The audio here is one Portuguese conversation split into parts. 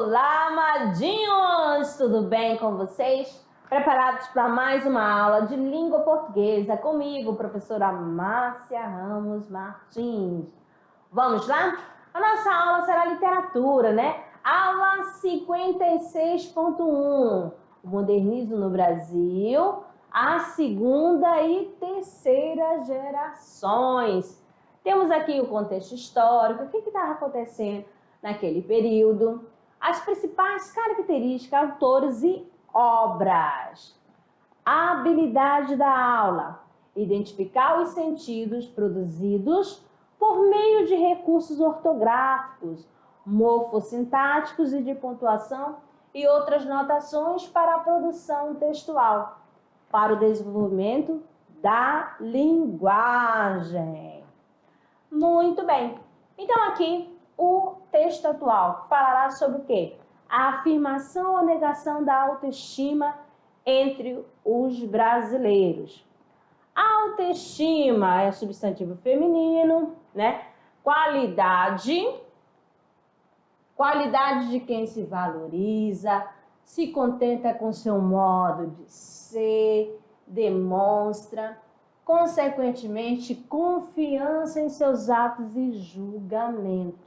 Olá, amadinhos! Tudo bem com vocês? Preparados para mais uma aula de língua portuguesa comigo, professora Márcia Ramos Martins. Vamos lá? A nossa aula será literatura, né? Aula 56.1, o modernismo no Brasil, a segunda e terceira gerações. Temos aqui o contexto histórico, o que estava acontecendo naquele período, as principais características, autores e obras. A habilidade da aula: identificar os sentidos produzidos por meio de recursos ortográficos, morfossintáticos e de pontuação e outras notações para a produção textual, para o desenvolvimento da linguagem. Muito bem. Então aqui o texto atual falará sobre o quê? A afirmação ou negação da autoestima entre os brasileiros. Autoestima é substantivo feminino, né? Qualidade de quem se valoriza, se contenta com seu modo de ser, demonstra, consequentemente, confiança em seus atos e julgamentos.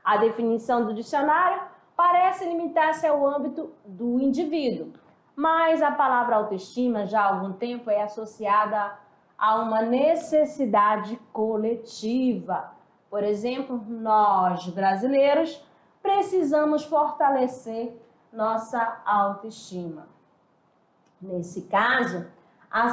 A definição do dicionário parece limitar-se ao âmbito do indivíduo, mas a palavra autoestima já há algum tempo é associada a uma necessidade coletiva. Por exemplo, nós brasileiros precisamos fortalecer nossa autoestima. Nesse caso, a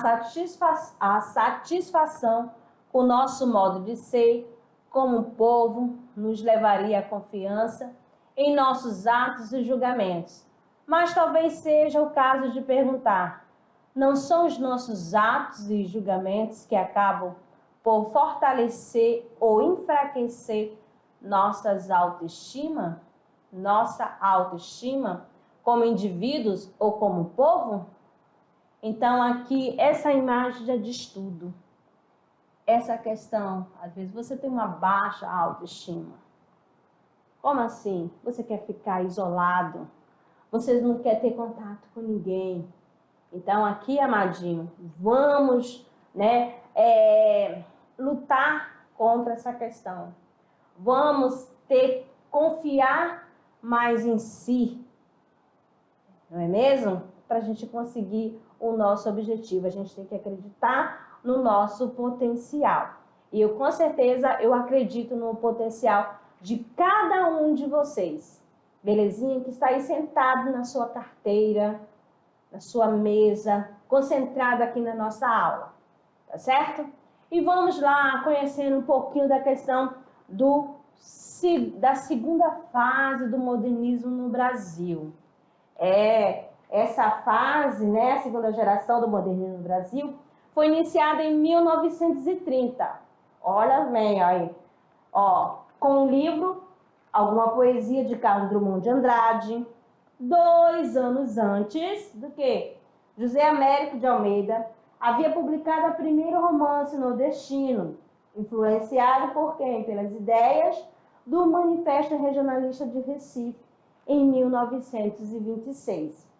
satisfação com o nosso modo de ser como povo nos levaria à confiança em nossos atos e julgamentos. Mas talvez seja o caso de perguntar: não são os nossos atos e julgamentos que acabam por fortalecer ou enfraquecer nossa autoestima como indivíduos ou como povo? Então aqui essa imagem já diz tudo. Essa questão, às vezes você tem uma baixa autoestima. Como assim? Você quer ficar isolado? Você não quer ter contato com ninguém? Então aqui, amadinho, vamos, lutar contra essa questão. Vamos confiar mais em si, não é mesmo? Para a gente conseguir o nosso objetivo, a gente tem que acreditar no nosso potencial. E eu, com certeza, eu acredito no potencial de cada um de vocês. Belezinha? Que está aí sentado na sua carteira, na sua mesa, concentrado aqui na nossa aula. Tá certo? E vamos lá, conhecendo um pouquinho da questão da segunda fase do modernismo no Brasil. Essa fase, né, a segunda geração do modernismo no Brasil, foi iniciada em 1930. Olha bem aí. Com um livro, alguma poesia de Carlos Drummond de Andrade. 2 anos antes do que José Américo de Almeida havia publicado o primeiro romance nordestino, influenciado por quem? Pelas ideias do Manifesto Regionalista de Recife, em 1926.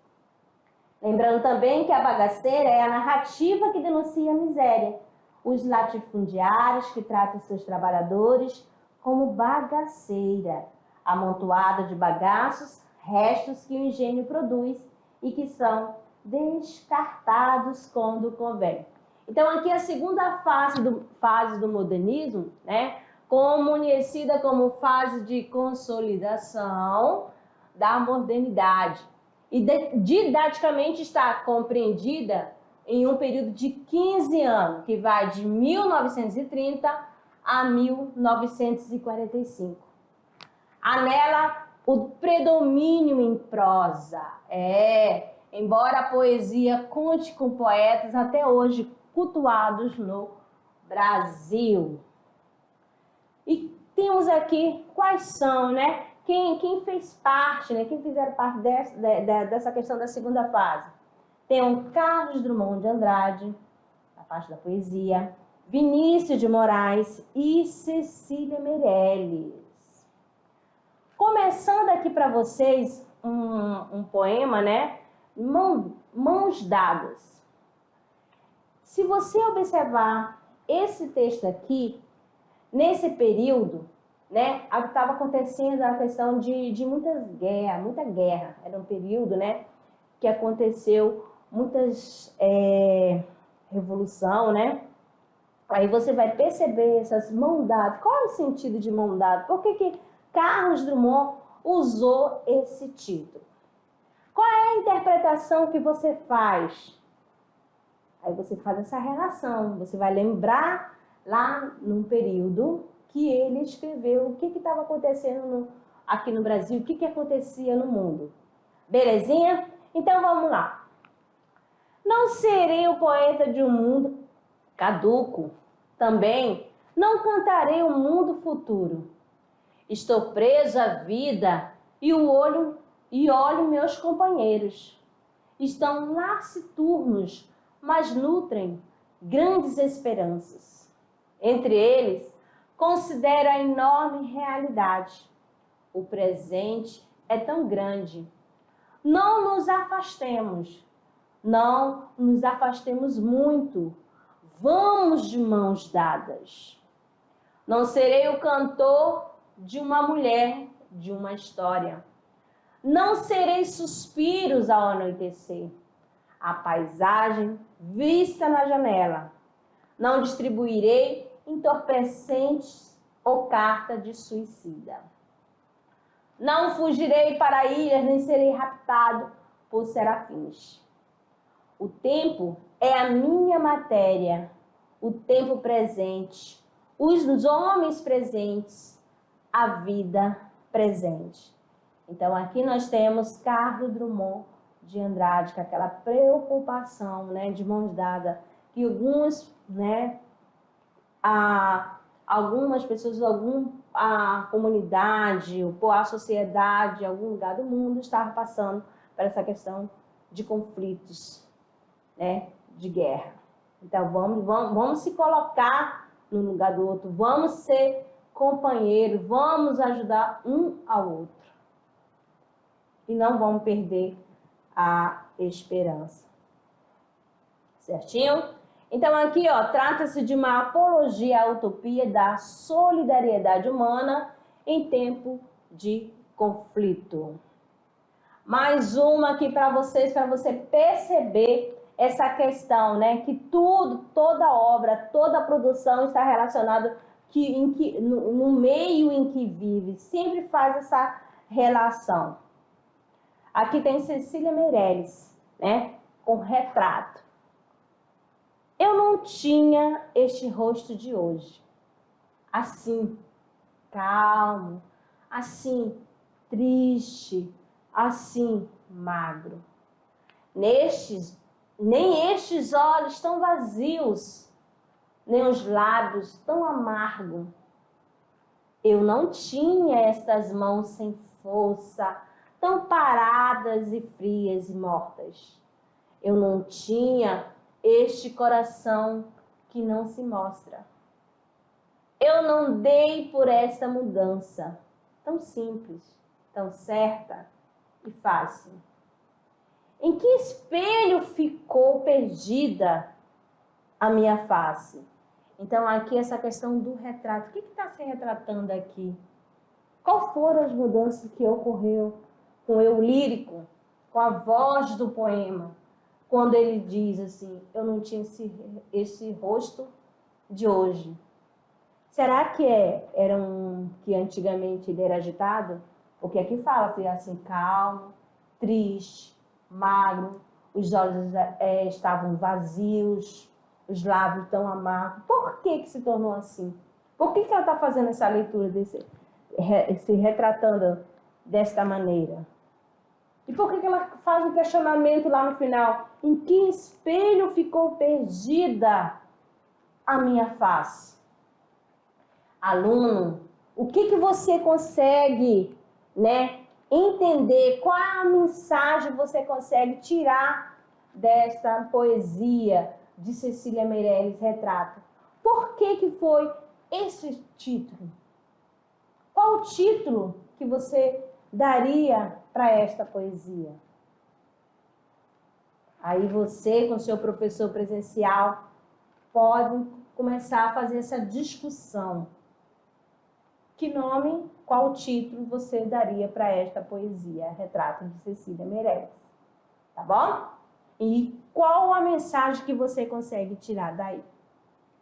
Lembrando também que a bagaceira é a narrativa que denuncia a miséria, os latifundiários que tratam seus trabalhadores como bagaceira, amontoada de bagaços, restos que o engenho produz e que são descartados quando convém. Então aqui a segunda fase do modernismo, né, conhecida como fase de consolidação da modernidade. E didaticamente está compreendida em um período de 15 anos, que vai de 1930 a 1945. Há nela o predomínio em prosa. Embora a poesia conte com poetas até hoje cultuados no Brasil. E temos aqui quais são, né? Quem fez parte, né? Quem fizeram parte dessa questão da segunda fase? Tem o Carlos Drummond de Andrade, na parte da poesia, Vinícius de Moraes e Cecília Meirelles. Começando aqui aqui para vocês um poema, né? Mãos dadas. Se você observar esse texto aqui, nesse período, né, estava acontecendo a questão de muita guerra. Era um período, né, que aconteceu muitas revolução, né? Aí você vai perceber essas mãos dadas. Qual é o sentido de mão dada? Por que Carlos Drummond usou esse título? Qual é a interpretação que você faz? Aí você faz essa relação. Você vai lembrar lá num período que ele escreveu o que estava acontecendo aqui no Brasil, o que acontecia no mundo. Belezinha? Então vamos lá. Não serei o poeta de um mundo caduco. Também não cantarei o mundo futuro. Estou preso à vida e olho meus companheiros. Estão taciturnos, mas nutrem grandes esperanças. Entre eles, considero a enorme realidade. O presente é tão grande. Não nos afastemos muito. Vamos de mãos dadas. Não serei o cantor de uma mulher, de uma história. Não serei suspiros ao anoitecer. A paisagem vista na janela. Não distribuirei entorpecentes ou carta de suicida. Não fugirei para ilhas, nem serei raptado por serafins. O tempo é a minha matéria, o tempo presente, os homens presentes, a vida presente. Então aqui nós temos Carlos Drummond de Andrade, com aquela preocupação, né, de mãos dadas, que algumas pessoas, a comunidade, a sociedade, algum lugar do mundo estava passando por essa questão de conflitos, né, de guerra. Então vamos se colocar no lugar do outro, vamos ser companheiros, vamos ajudar um ao outro. E não vamos perder a esperança. Certinho? Então aqui, ó, trata-se de uma apologia à utopia da solidariedade humana em tempo de conflito. Mais uma aqui para vocês, para você perceber essa questão, né? Que toda obra, toda produção está relacionada no meio em que vive. Sempre faz essa relação. Aqui tem Cecília Meirelles, né? Com retrato. Eu não tinha este rosto de hoje. Assim, calmo, assim, triste, assim, magro. Nem estes olhos tão vazios, nem os lábios tão amargos. Eu não tinha estas mãos sem força, tão paradas e frias e mortas. Eu não tinha este coração que não se mostra. Eu não dei por esta mudança, tão simples, tão certa e fácil. Em que espelho ficou perdida a minha face? Então aqui essa questão do retrato. O que está se retratando aqui? Qual foram as mudanças que ocorreu com o eu lírico, com a voz do poema, quando ele diz assim, eu não tinha esse rosto de hoje? Será que que antigamente ele era agitado? Porque aqui fala assim, calmo, triste, magro, os olhos estavam vazios, os lábios tão amargos. Por que se tornou assim? Por que ela está fazendo essa leitura, se retratando desta maneira? E por que ela faz um questionamento lá no final? Em que espelho ficou perdida a minha face? Aluno, o que você consegue, né, entender? Qual a mensagem você consegue tirar desta poesia de Cecília Meirelles, Retrato? Por que foi esse título? Qual o título que você daria para esta poesia? Aí você, com seu professor presencial, pode começar a fazer essa discussão. Que nome, qual título você daria para esta poesia, Retrato de Cecília Meirelles? Tá bom? E qual a mensagem que você consegue tirar daí,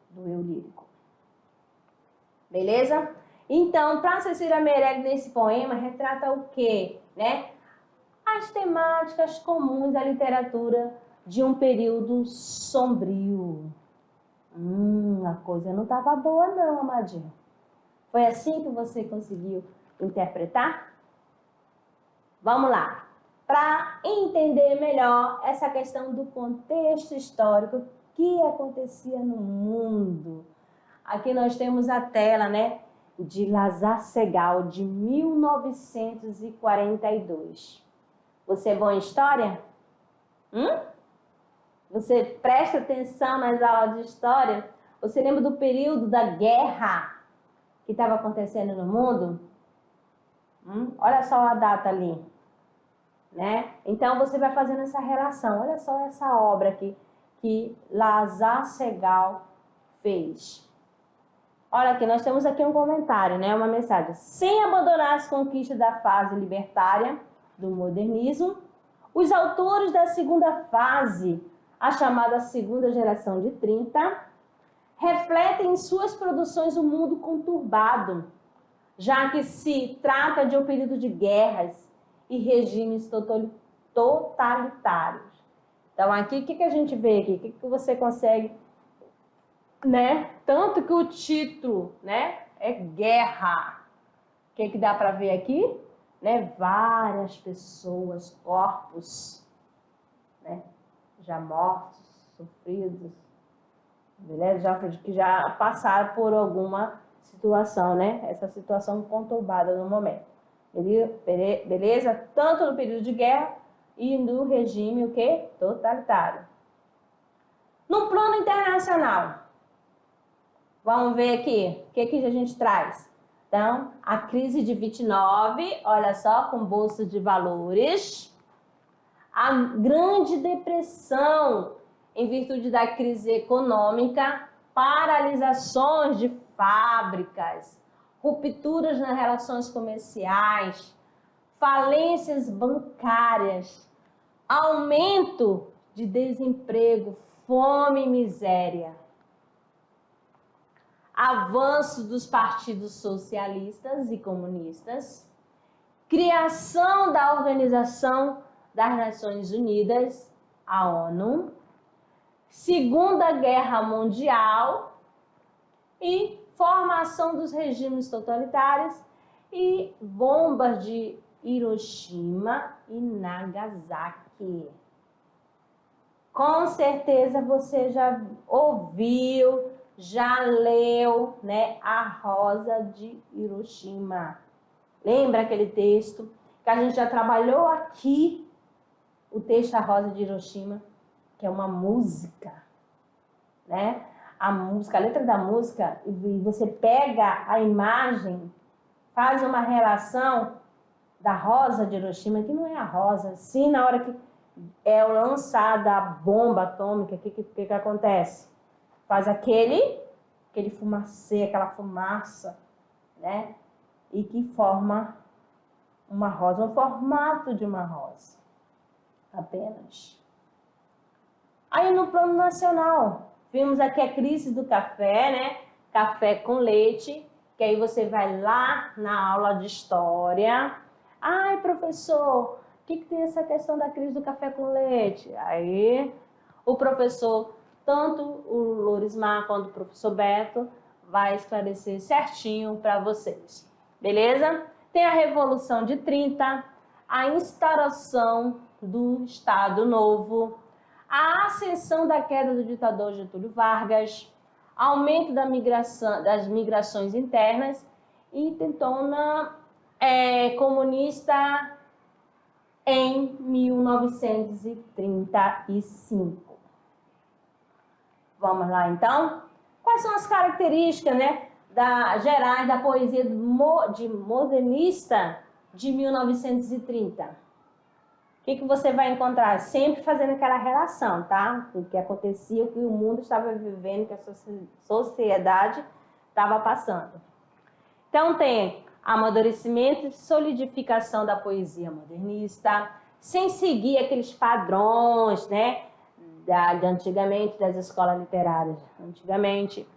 do eu lírico? Beleza? Então, para Cecília Meirelles, nesse poema, retrata o quê? Né? As temáticas comuns da literatura de um período sombrio. A coisa não estava boa não, amadinho. Foi assim que você conseguiu interpretar? Vamos lá. Para entender melhor essa questão do contexto histórico que acontecia no mundo. Aqui nós temos a tela, né, de Lazar Segal, de 1942. Você é bom em história? Você presta atenção nas aulas de história? Você lembra do período da guerra que estava acontecendo no mundo? Olha só a data ali, né? Então você vai fazendo essa relação. Olha só essa obra aqui que Lazar Segal fez. Olha aqui, nós temos aqui um comentário, né? Uma mensagem. Sem abandonar as conquistas da fase libertária do modernismo, os autores da segunda fase, a chamada segunda geração de 30, refletem em suas produções um mundo conturbado, já que se trata de um período de guerras e regimes totalitários. Então, aqui, o que a gente vê aqui? O que você consegue, né? Tanto que o título, né, é Guerra. O que dá para ver aqui? Né? Várias pessoas, corpos, né, já mortos, sofridos, beleza? Que já passaram por alguma situação, né? Essa situação conturbada no momento. Beleza? Tanto no período de guerra e no regime, o quê? Totalitário. No plano internacional, vamos ver aqui, o que a gente traz? Então, a crise de 29, olha só, com bolsa de valores. A Grande Depressão, em virtude da crise econômica, paralisações de fábricas, rupturas nas relações comerciais, falências bancárias, aumento de desemprego, fome e miséria, avanço dos partidos socialistas e comunistas, criação da Organização das Nações Unidas, a ONU, Segunda Guerra Mundial e formação dos regimes totalitários e bombas de Hiroshima e Nagasaki. Com certeza você já ouviu, já leu, né, A Rosa de Hiroshima. Lembra aquele texto que a gente já trabalhou aqui, o texto A Rosa de Hiroshima, que é uma música, né? A música, a letra da música, e você pega a imagem, faz uma relação da rosa de Hiroshima, que não é a rosa, sim, na hora que é lançada a bomba atômica, o que acontece? Faz aquele fumacê, aquela fumaça, né? E que forma uma rosa, um formato de uma rosa, apenas. Aí no plano nacional, vimos aqui a crise do café, né? Café com leite, que aí você vai lá na aula de história. Ai, professor, o que tem essa questão da crise do café com leite? Aí o professor, tanto o Lourismar quanto o professor Beto, vai esclarecer certinho para vocês. Beleza? Tem a Revolução de 30, a instauração do Estado Novo, a ascensão da queda do ditador Getúlio Vargas, aumento das migrações internas e intentona comunista em 1935. Vamos lá, então? Quais são as características, né, gerais da poesia de modernista de 1930. O que você vai encontrar? Sempre fazendo aquela relação, tá? O que acontecia, o que o mundo estava vivendo, o que a sociedade estava passando. Então tem amadurecimento e solidificação da poesia modernista, sem seguir aqueles padrões, né, de antigamente, das escolas literárias antigamente.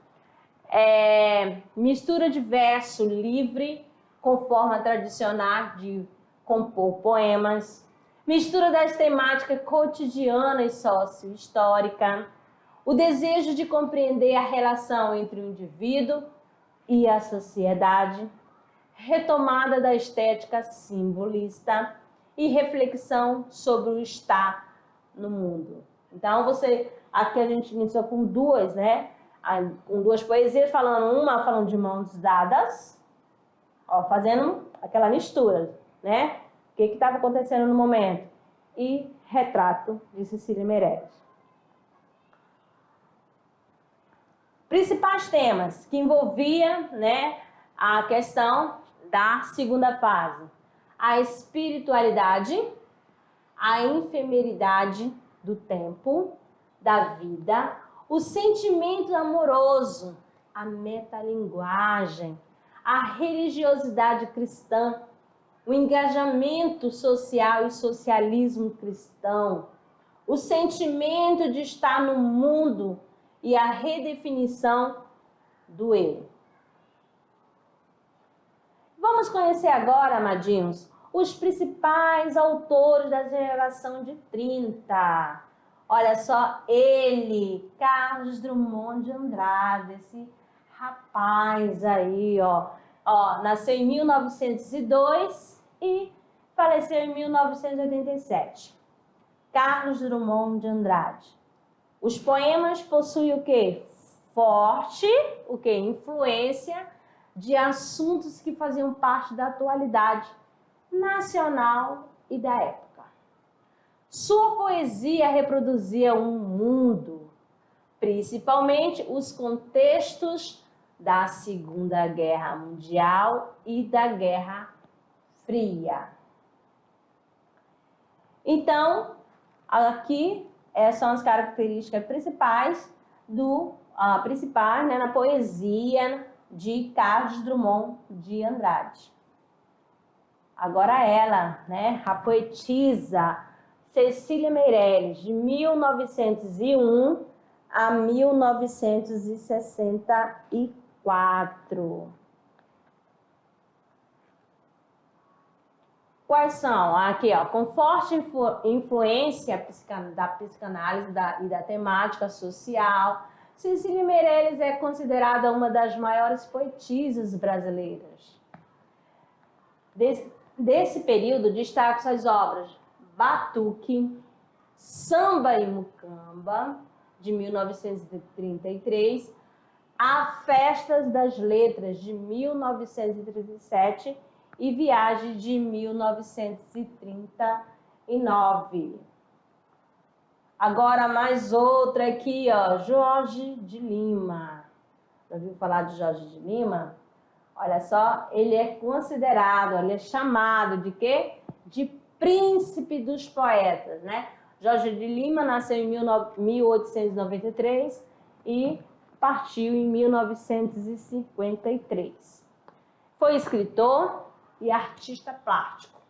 Mistura de verso livre com forma tradicional de compor poemas, mistura das temáticas cotidianas e socio-histórica, o desejo de compreender a relação entre o indivíduo e a sociedade, retomada da estética simbolista e reflexão sobre o estar no mundo. Então, aqui a gente iniciou com duas, né? Com duas poesias, uma falando de mãos dadas, ó, fazendo aquela mistura, né? O que estava acontecendo no momento? E Retrato, de Cecília Meirelles. Principais temas que envolvia, né, a questão da segunda fase: a espiritualidade, a efemeridade do tempo, da vida, o sentimento amoroso, a metalinguagem, a religiosidade cristã, o engajamento social e socialismo cristão, o sentimento de estar no mundo e a redefinição do eu. Vamos conhecer agora, amadinhos, os principais autores da geração de 30. Olha só ele, Carlos Drummond de Andrade, esse rapaz aí, ó, nasceu em 1902 e faleceu em 1987. Carlos Drummond de Andrade. Os poemas possuem o quê? Forte, o quê? Influência de assuntos que faziam parte da atualidade nacional e da época. Sua poesia reproduzia um mundo, principalmente os contextos da Segunda Guerra Mundial e da Guerra Fria. Então, aqui são as características principais né, na poesia de Carlos Drummond de Andrade. Agora ela, né, a poetisa Cecília Meirelles, de 1901 a 1964. Quais são? Aqui, ó, com forte influência da psicanálise e da temática social, Cecília Meirelles é considerada uma das maiores poetisas brasileiras. Desse período, destaco as obras Batuque, Samba e Mucamba, de 1933, A Festas das Letras, de 1937 e Viagem, de 1939. Agora mais outra aqui, ó, Jorge de Lima. Já ouviu falar de Jorge de Lima? Olha só, ele é considerado, ele é chamado de quê? De príncipe dos poetas, né? Jorge de Lima nasceu em 1893 e partiu em 1953. Foi escritor e artista plástico.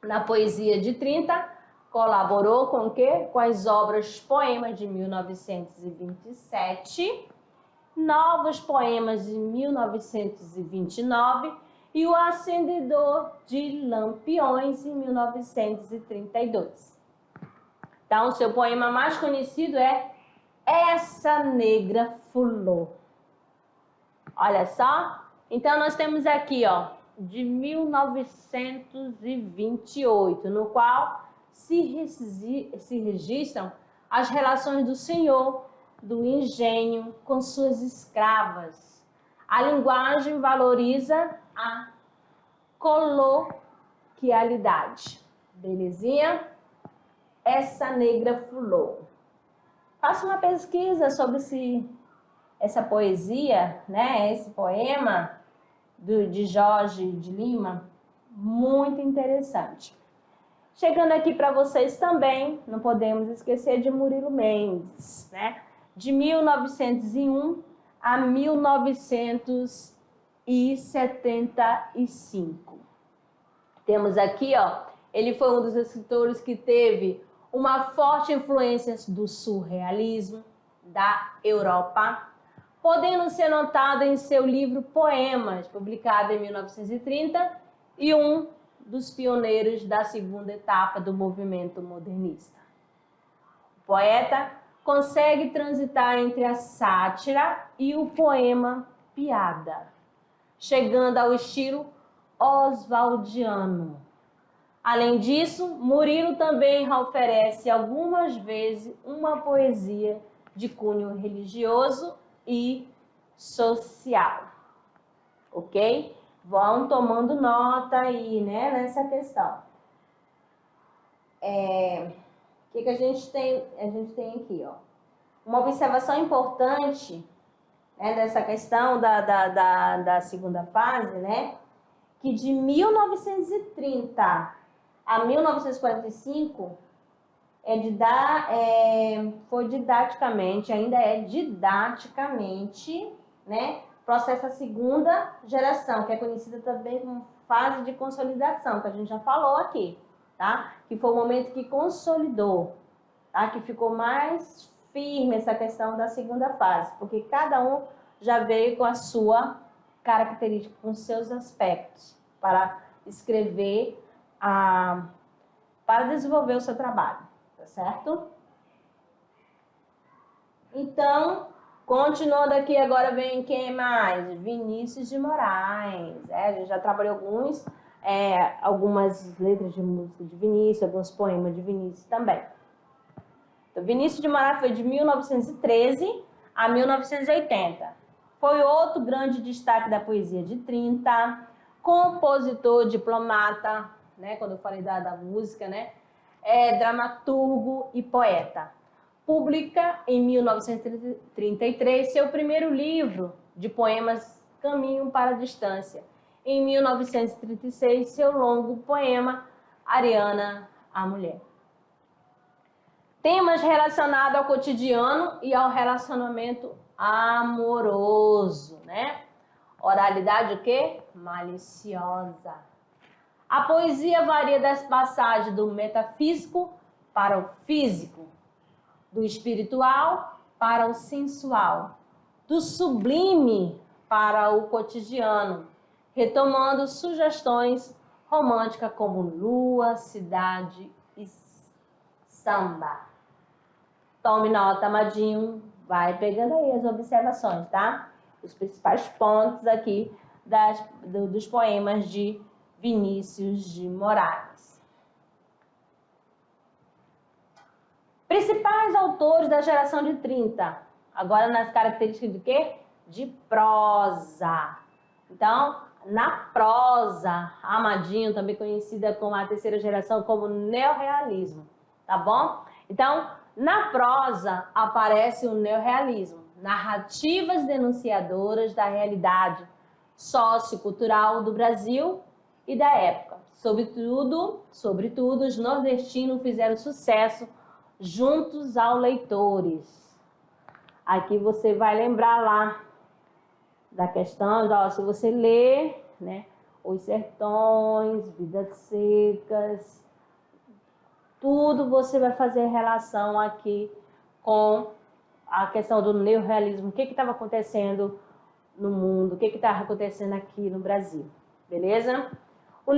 Na poesia de 30, colaborou com o quê? Com as obras Poemas de 1927, Novos Poemas de 1929 e O Acendedor de Lampiões, em 1932. Então, o seu poema mais conhecido é Essa Negra Fulô. Olha só. Então, nós temos aqui, ó, de 1928, no qual se registram as relações do senhor do engenho com suas escravas. A linguagem valoriza a coloquialidade. Belezinha? Essa Negra Fulô. Faça uma pesquisa sobre essa poesia, né? Esse poema de Jorge de Lima. Muito interessante. Chegando aqui para vocês também, não podemos esquecer de Murilo Mendes, né? De 1901 a 1975. Temos aqui, ó, ele foi um dos escritores que teve uma forte influência do surrealismo da Europa, podendo ser notado em seu livro Poemas, publicado em 1930, e um dos pioneiros da segunda etapa do movimento modernista. O poeta consegue transitar entre a sátira e o poema piada, chegando ao estilo oswaldiano. Além disso, Murilo também oferece algumas vezes uma poesia de cunho religioso e social. Ok? Vão tomando nota aí, né, nessa questão. O que a gente tem? A gente tem aqui, ó, uma observação importante, né, dessa questão da segunda fase, né, que de 1930 a 1945 foi didaticamente, ainda é didaticamente, né, processo a segunda geração, que é conhecida também como fase de consolidação, que a gente já falou aqui, tá? Que foi o momento que consolidou, tá? Que ficou mais firme essa questão da segunda fase, porque cada um já veio com a sua característica, com seus aspectos, para escrever, para desenvolver o seu trabalho, tá certo? Então, continuando aqui, agora vem quem mais? Vinícius de Moraes. A gente já trabalhou algumas letras de música de Vinícius, alguns poemas de Vinícius também. Então, Vinícius de Moraes foi de 1913 a 1980. Foi outro grande destaque da poesia de 30, compositor, diplomata, né, quando eu falei da música, né, dramaturgo e poeta. Publica em 1933 seu primeiro livro de poemas, Caminho para a Distância. Em 1936, seu longo poema, Ariana, a Mulher. Temas relacionados ao cotidiano e ao relacionamento amoroso, né? Oralidade o quê? Maliciosa. A poesia varia das passagens do metafísico para o físico, do espiritual para o sensual, do sublime para o cotidiano, retomando sugestões românticas como lua, cidade e samba. Tome nota, amadinho, vai pegando aí as observações, tá? Os principais pontos aqui dos poemas de Vinícius de Moraes. Principais autores da geração de 30. Agora nas características de quê? De prosa. Então, na prosa, Amadinho, também conhecida como a terceira geração, como neorrealismo, tá bom? Então, na prosa aparece o neorrealismo, narrativas denunciadoras da realidade sociocultural do Brasil e da época. Sobretudo, os nordestinos fizeram sucesso juntos aos leitores. Aqui você vai lembrar lá da questão, se você ler, né, Os Sertões, Vidas Secas, tudo você vai fazer relação aqui com a questão do neorrealismo, o que estava acontecendo no mundo, o que estava acontecendo aqui no Brasil, beleza? O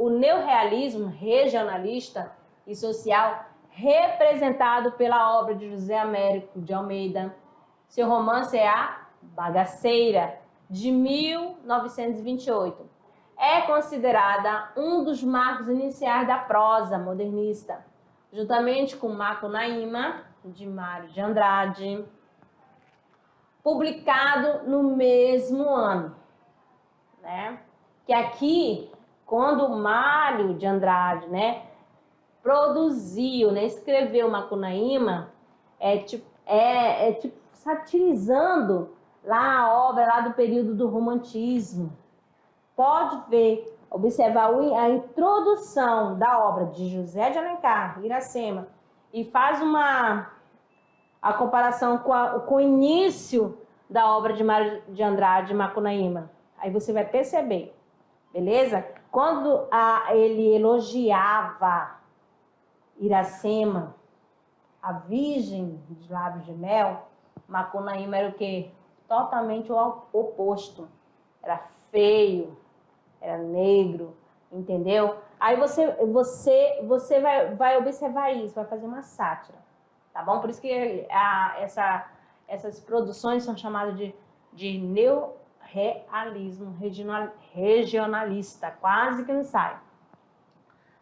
neorrealismo regionalista e social, representado pela obra de José Américo de Almeida. Seu romance é A Bagaceira, de 1928. É considerada um dos marcos iniciais da prosa modernista, juntamente com Macunaíma, de Mário de Andrade, publicado no mesmo ano, né? Que aqui, quando Mário de Andrade, né, produziu, né, escreveu Macunaíma, tipo satirizando lá a obra lá do período do romantismo. Pode ver observar a introdução da obra de José de Alencar, Iracema, e faz a comparação com o início da obra de Mário de Andrade, Macunaíma, aí você vai perceber, beleza? Quando ele elogiava Iracema, a Virgem de Lábios de Mel, Macunaíma era o quê? Totalmente o oposto. Era feio, era negro, entendeu? Aí você vai observar isso, vai fazer uma sátira, tá bom? Por isso que essas produções são chamadas de neorrealismo regionalista, quase que não sai.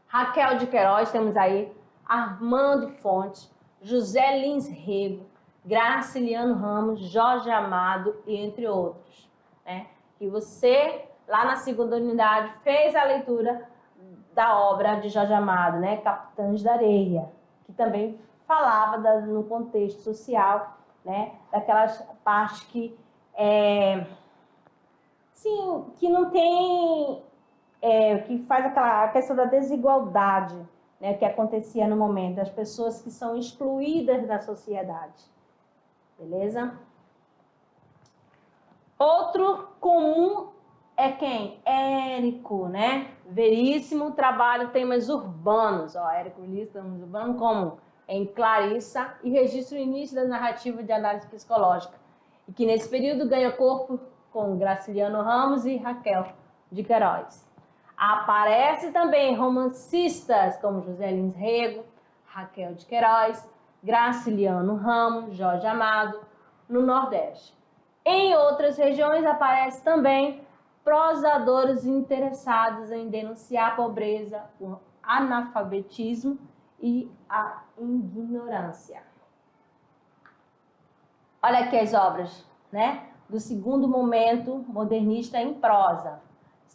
Raquel de Queiroz, temos aí Armando Fontes, José Lins Rego, Graciliano Ramos, Jorge Amado e entre outros, né? E você, lá na segunda unidade, fez a leitura da obra de Jorge Amado, né? Capitães da Areia, que também falava no contexto social, né? Daquelas partes que, sim, que não tem, que faz a questão da desigualdade, né? Que acontecia no momento, das pessoas que são excluídas da sociedade, beleza? Outro comum é quem? Érico, né? Veríssimo trabalho temas urbanos. Ó, Érico lista temas urbanos como em Clarissa e registra o início da narrativa de análise psicológica. E que nesse período ganha corpo com Graciliano Ramos e Raquel de Queiroz. Aparece também romancistas como José Lins Rego, Raquel de Queiroz, Graciliano Ramos, Jorge Amado, no Nordeste. Em outras regiões aparece também prosadores interessados em denunciar a pobreza, o analfabetismo e a ignorância. Olha aqui as obras, né, do segundo momento modernista em prosa.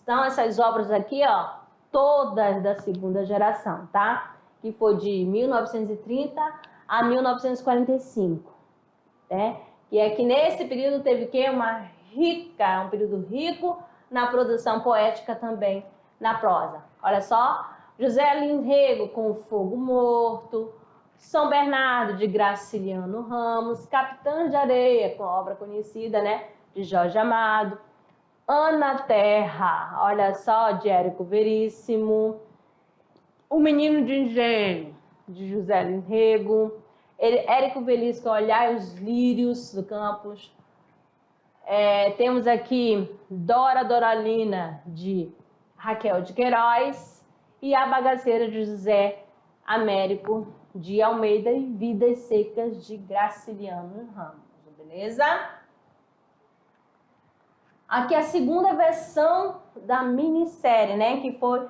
Então essas obras aqui, ó, todas da segunda geração, tá? Que foi de 1930 a 1945, né? E é que nesse período teve o quê? Um período rico na produção poética também, na prosa. Olha só, José Lins Rego com O Fogo Morto, São Bernardo de Graciliano Ramos, Capitães de Areia, com a obra conhecida, né, de Jorge Amado, Ana Terra, olha só, de Érico Veríssimo, O Menino de Engenho, de José Lins Rego, Érico Veríssimo, Olhar os Lírios do Campos. Temos aqui Dora Doralina, de Raquel de Queiroz, e A Bagaceira, de José Américo de Almeida, e Vidas Secas, de Graciliano Ramos, beleza? Aqui a segunda versão da minissérie, né, que foi O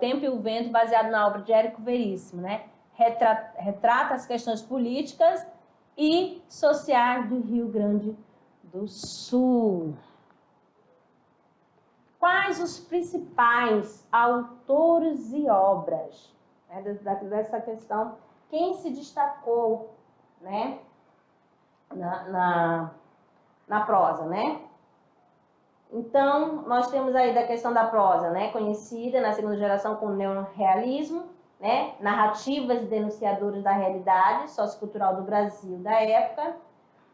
Tempo e o Vento, baseado na obra de Érico Veríssimo, né? Retrata as questões políticas e sociais do Rio Grande do Sul. Quais os principais autores e obras, né, dessa questão? Quem se destacou, né, na prosa, né? Então, nós temos aí da questão da prosa, né, conhecida na segunda geração como neorrealismo, né, narrativas denunciadoras da realidade sociocultural do Brasil da época,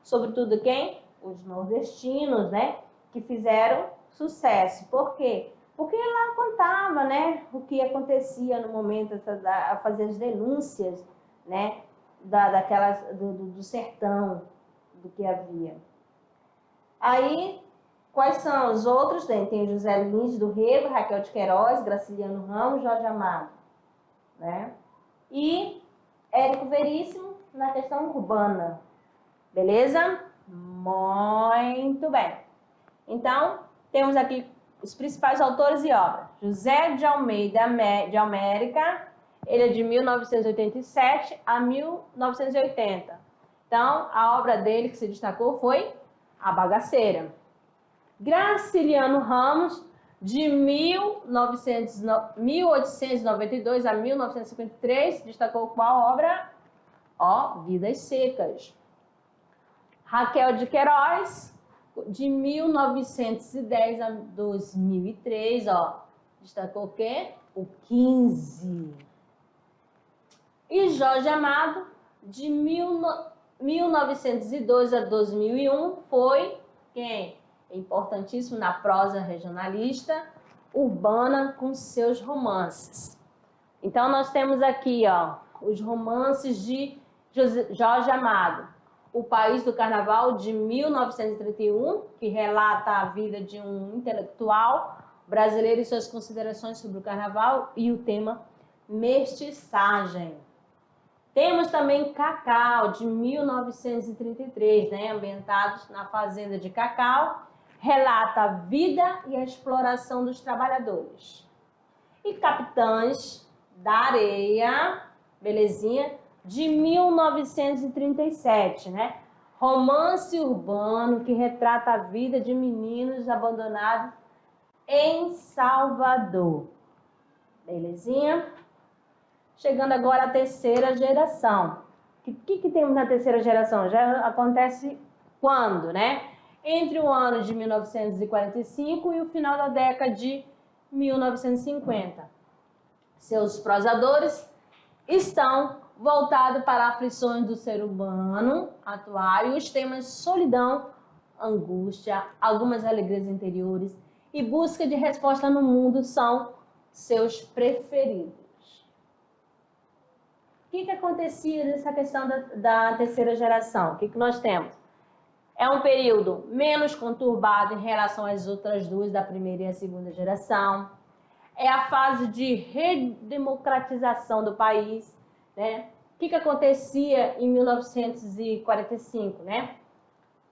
sobretudo quem? Os nordestinos, né, que fizeram sucesso. Por quê? Porque lá contava, né, o que acontecia no momento, a fazer as denúncias, né, do sertão, do que havia. Aí, quais são os outros? Tem José Lins do Rego, Raquel de Queiroz, Graciliano Ramos, Jorge Amado, né? E Érico Veríssimo na questão urbana, beleza? Muito bem. Então, temos aqui os principais autores e obras. José de Almeida de América, ele é de 1987 a 1980. Então, a obra dele que se destacou foi A Bagaceira. Graciliano Ramos, de 1892 a 1953, destacou qual obra? Ó, Vidas Secas. Raquel de Queiroz, de 1910 a 2003, ó, Destacou o quê? O 15. E Jorge Amado, de 1902 a 2001, foi quem? Importantíssimo na prosa regionalista urbana com seus romances. Então, nós temos aqui, ó, os romances de Jorge Amado. O País do Carnaval, de 1931, que relata a vida de um intelectual brasileiro e suas considerações sobre o carnaval e o tema mestiçagem. Temos também Cacau, de 1933, né, ambientados na fazenda de Cacau, relata a vida e a exploração dos trabalhadores. E Capitães da Areia, belezinha, de 1937, né? Romance urbano que retrata a vida de meninos abandonados em Salvador. Belezinha? Chegando agora à terceira geração. O que temos na terceira geração? Já acontece quando, né? Entre o ano de 1945 e o final da década de 1950. Seus prosadores estão voltados para aflições do ser humano atual e os temas solidão, angústia, algumas alegrias interiores e busca de resposta no mundo são seus preferidos. O que acontecia nessa questão da terceira geração? O que nós temos? É um período menos conturbado em relação às outras duas, da primeira e a segunda geração. É a fase de redemocratização do país, né? O que acontecia em 1945, né?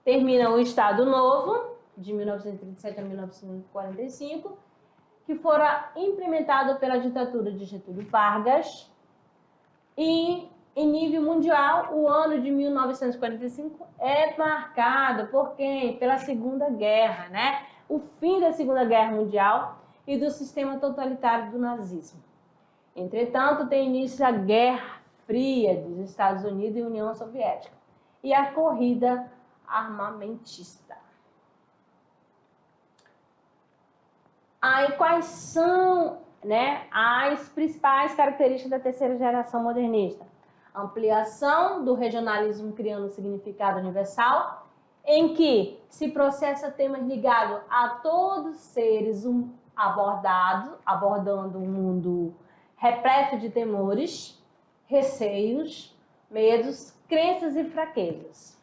Termina o Estado Novo, de 1937 a 1945, que fora implementado pela ditadura de Getúlio Vargas. E em nível mundial, o ano de 1945 é marcado por quem? Pela Segunda Guerra, né? O fim da Segunda Guerra Mundial e do sistema totalitário do nazismo. Entretanto, tem início a Guerra Fria dos Estados Unidos e União Soviética e a corrida armamentista. Aí, quais são, né, as principais características da terceira geração modernista? Ampliação do regionalismo criando um significado universal, em que se processa temas ligados a todos os seres abordando um mundo repleto de temores, receios, medos, crenças e fraquezas.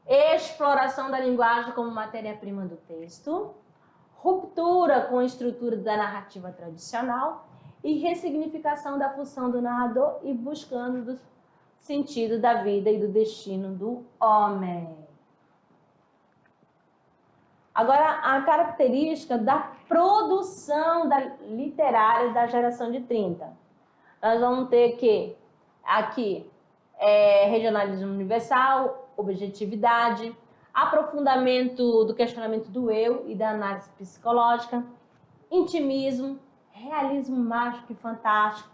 Exploração da linguagem como matéria-prima do texto, ruptura com a estrutura da narrativa tradicional e ressignificação da função do narrador e buscando o sentido da vida e do destino do homem. Agora, a característica da produção literária da geração de 30. Nós vamos ter que, aqui, regionalismo universal, objetividade, aprofundamento do questionamento do eu e da análise psicológica, intimismo, realismo mágico e fantástico,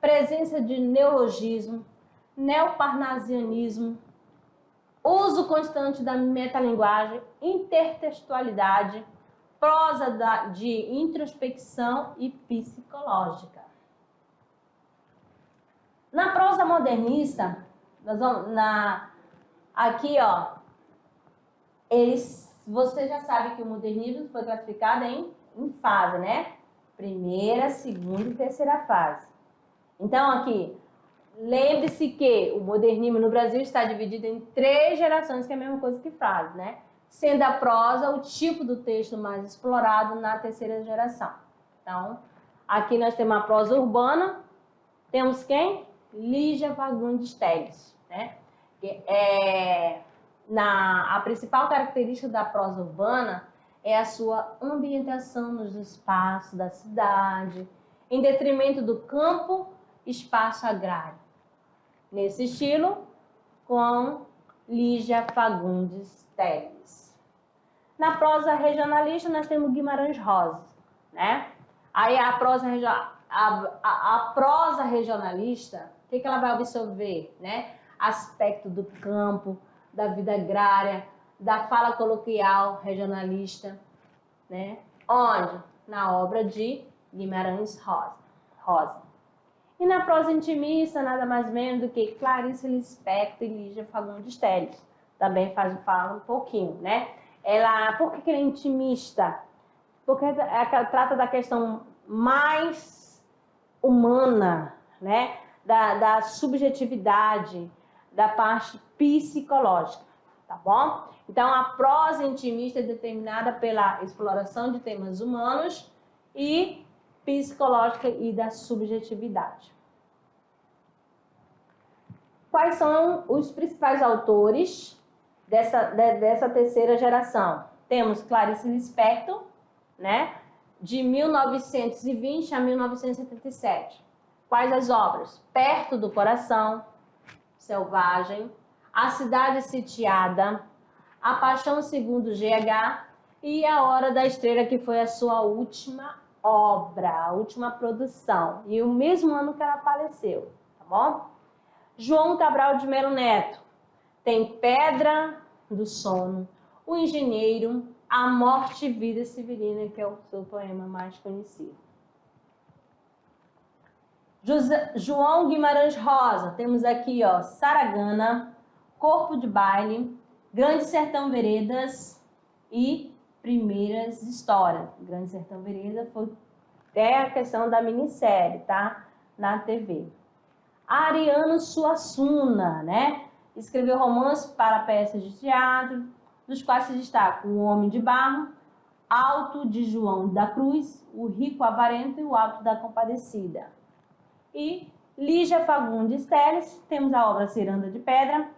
presença de neologismo, neoparnasianismo, uso constante da metalinguagem, intertextualidade, prosa de introspecção e psicológica. Na prosa modernista, nós vamos aqui, ó, você já sabe que o modernismo foi classificado em fase, né? Primeira, segunda e terceira fase. Então, aqui, lembre-se que o modernismo no Brasil está dividido em 3 gerações, que é a mesma coisa que frase, né? Sendo a prosa o tipo do texto mais explorado na terceira geração. Então, aqui nós temos a prosa urbana, temos quem? Lígia Fagundes Telles, né? A principal característica da prosa urbana é a sua ambientação nos espaços da cidade, em detrimento do campo, espaço agrário. Nesse estilo, com Lígia Fagundes Telles. Na prosa regionalista, nós temos Guimarães Rosa, né? Aí a prosa regionalista, o que ela vai absorver, né? Aspecto do campo, da vida agrária, da fala coloquial regionalista, né? Onde? Na obra de Guimarães Rosa. E na prosa intimista, nada mais menos do que Clarice Lispector e Lígia Fagundes Telles. Também fala um pouquinho, né? Por que ela é intimista? Porque trata da questão mais humana, né? Da subjetividade, da parte psicológica, tá bom? Então, a prosa intimista é determinada pela exploração de temas humanos e psicológica e da subjetividade. Quais são os principais autores dessa terceira geração? Temos Clarice Lispector, né? De 1920 a 1977. Quais as obras? Perto do Coração, Selvagem, A Cidade Sitiada, A Paixão segundo GH e A Hora da Estrela, que foi a sua última obra, a última produção. E o mesmo ano que ela faleceu, tá bom? João Cabral de Melo Neto tem Pedra do Sono, O Engenheiro, A Morte e Vida Severina, que é o seu poema mais conhecido. João Guimarães Rosa, temos aqui, ó, Saragana, Corpo de Baile, Grande Sertão Veredas e Primeiras Histórias. Grande Sertão Veredas foi até a questão da minissérie, tá? Na TV. Ariano Suassuna, né? Escreveu romances para peças de teatro, dos quais se destacam O Homem de Barro, Alto de João da Cruz, O Rico Avarento e O Alto da Compadecida. E Lígia Fagundes Telles, temos a obra Ciranda de Pedra,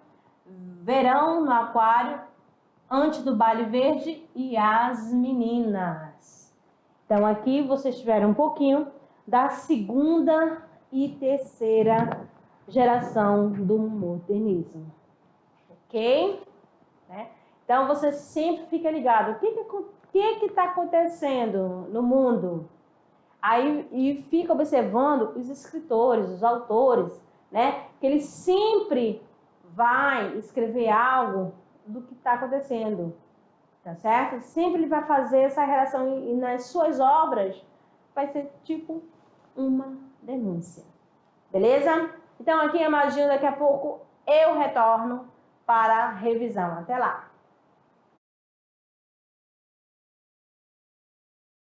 Verão no Aquário, Antes do Baile Verde e As Meninas. Então aqui vocês tiveram um pouquinho da segunda e terceira geração do modernismo. Ok? Né? Então você sempre fica ligado. O que está acontecendo no mundo? Aí, e fica observando os escritores, os autores, né? Que ele sempre vai escrever algo do que está acontecendo, tá certo? Sempre ele vai fazer essa relação e nas suas obras vai ser tipo uma denúncia, beleza? Então aqui é mais daqui a pouco eu retorno para a revisão. Até lá!